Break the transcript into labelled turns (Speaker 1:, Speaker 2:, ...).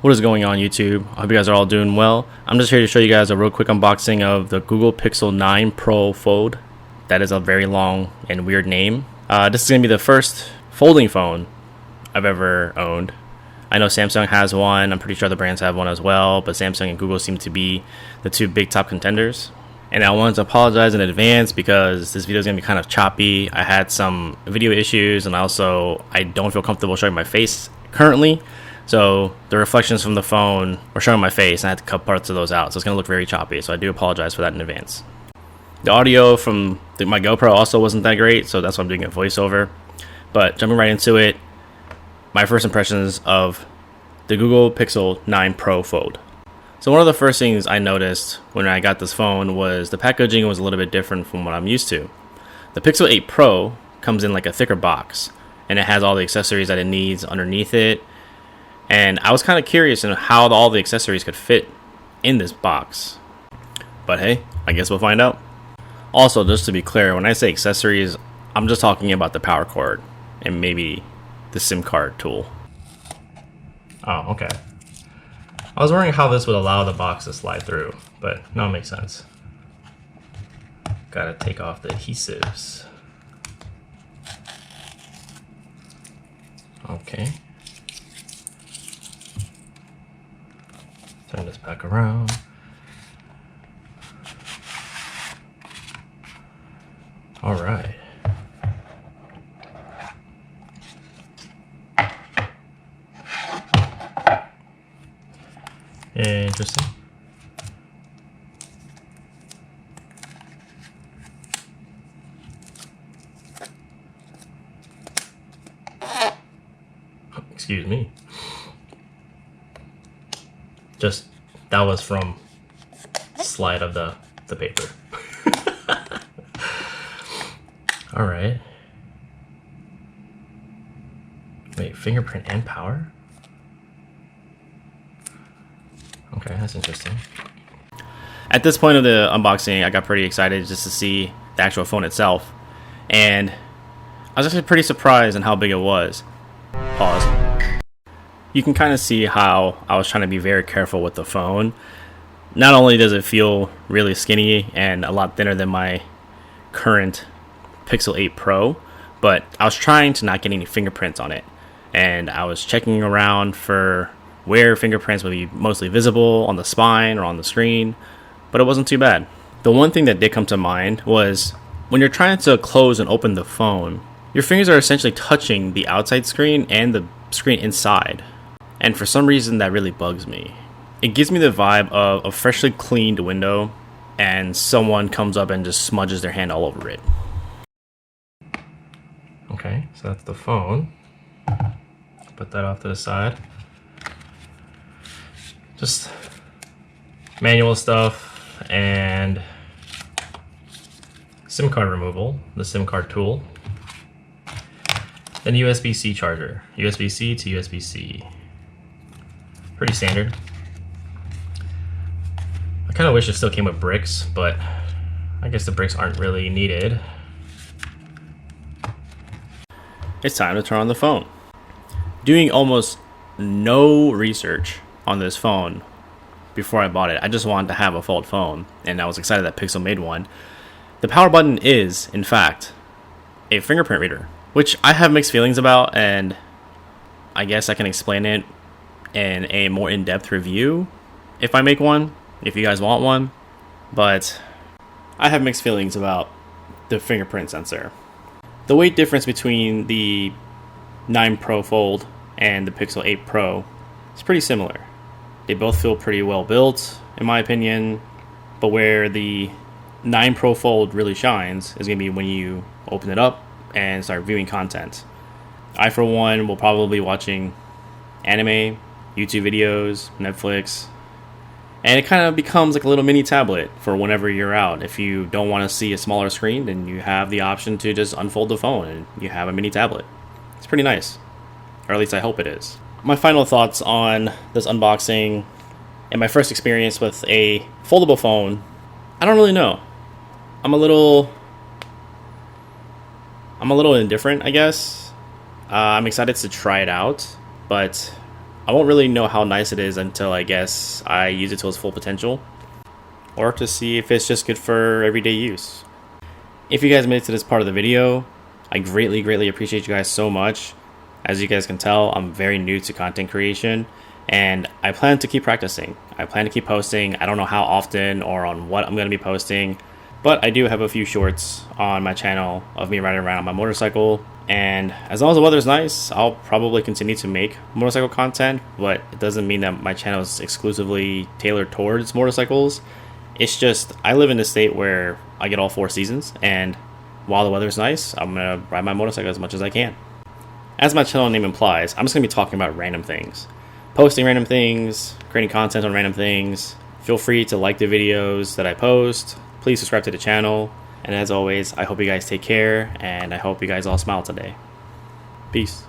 Speaker 1: What is going on, YouTube? I hope you guys are all doing well. I'm just here to show you guys a real quick unboxing of the Google Pixel 9 Pro Fold. That is a very long and weird name. This is going to be the first folding phone I've ever owned. I know Samsung has one. I'm pretty sure other brands have one as well, but Samsung and Google seem to be the two big top contenders. And I wanted to apologize in advance because this video is going to be kind of choppy. I had some video issues, and I don't feel comfortable showing my face currently. So the reflections from the phone were showing my face, and I had to cut parts of those out. So it's going to look very choppy. So I do apologize for that in advance. The audio from my GoPro also wasn't that great, so that's why I'm doing a voiceover. But jumping right into it, my first impressions of the Google Pixel 9 Pro Fold. So one of the first things I noticed when I got this phone was the packaging was a little bit different from what I'm used to. The Pixel 8 Pro comes in like a thicker box, and it has all the accessories that it needs underneath it. And I was kind of curious in how all the accessories could fit in this box. But hey, I guess we'll find out. Also, just to be clear, when I say accessories, I'm just talking about the power cord and maybe the SIM card tool. Oh, okay. I was wondering how this would allow the box to slide through, but now it makes sense. Gotta take off the adhesives. Okay. Turn this back around. All right. Interesting. Excuse me. Just that was from slide of the paper. All right. Wait, fingerprint and power? Okay, that's interesting. At this point of the unboxing, I got pretty excited just to see the actual phone itself. And I was actually pretty surprised in how big it was. Pause. You can kind of see how I was trying to be very careful with the phone. Not only does it feel really skinny and a lot thinner than my current Pixel 8 Pro, but I was trying to not get any fingerprints on it. And I was checking around for where fingerprints would be mostly visible on the spine or on the screen, but it wasn't too bad. The one thing that did come to mind was when you're trying to close and open the phone, your fingers are essentially touching the outside screen and the screen inside. And for some reason that really bugs me. It gives me the vibe of a freshly cleaned window and someone comes up and just smudges their hand all over it. Okay, so that's the phone. Put that off to the side. Just manual stuff and SIM card removal, the SIM card tool. Then USB-C charger, USB-C to USB-C. Pretty standard. I kind of wish it still came with bricks, but I guess the bricks aren't really needed. It's time to turn on the phone. Doing almost no research on this phone before I bought it. I just wanted to have a fold phone, and I was excited that Pixel made one. The power button is, in fact, a fingerprint reader, which I have mixed feelings about, and I guess I can explain it in a more in-depth review if I make one, if you guys want one. But I have mixed feelings about the fingerprint sensor. The weight difference between the 9 Pro Fold and the Pixel 8 Pro is pretty similar. They both feel pretty well built, in my opinion, but where the 9 Pro Fold really shines is going to be when you open it up and start viewing content. I, for one, will probably be watching anime, YouTube videos, Netflix, and it kind of becomes like a little mini tablet for whenever you're out. If you don't want to see a smaller screen, then you have the option to just unfold the phone and you have a mini tablet. It's pretty nice, or at least I hope it is. My final thoughts on this unboxing and my first experience with a foldable phone, I don't really know. I'm a little indifferent, I guess. I'm excited to try it out, but I won't really know how nice it is until I guess I use it to its full potential, or to see if it's just good for everyday use. If you guys made it to this part of the video, I greatly appreciate you guys so much. As you guys can tell, I'm very new to content creation, and I plan to keep practicing. I plan to keep posting. I don't know how often or on what I'm going to be posting, but I do have a few shorts on my channel of me riding around on my motorcycle. And as long as the weather's nice, I'll probably continue to make motorcycle content, but it doesn't mean that my channel is exclusively tailored towards motorcycles. It's just, I live in a state where I get all 4 seasons, and while the weather's nice, I'm going to ride my motorcycle as much as I can. As my channel name implies, I'm just going to be talking about random things. Posting random things, creating content on random things. Feel free to like the videos that I post. Please subscribe to the channel. And as always, I hope you guys take care, and I hope you guys all smile today. Peace.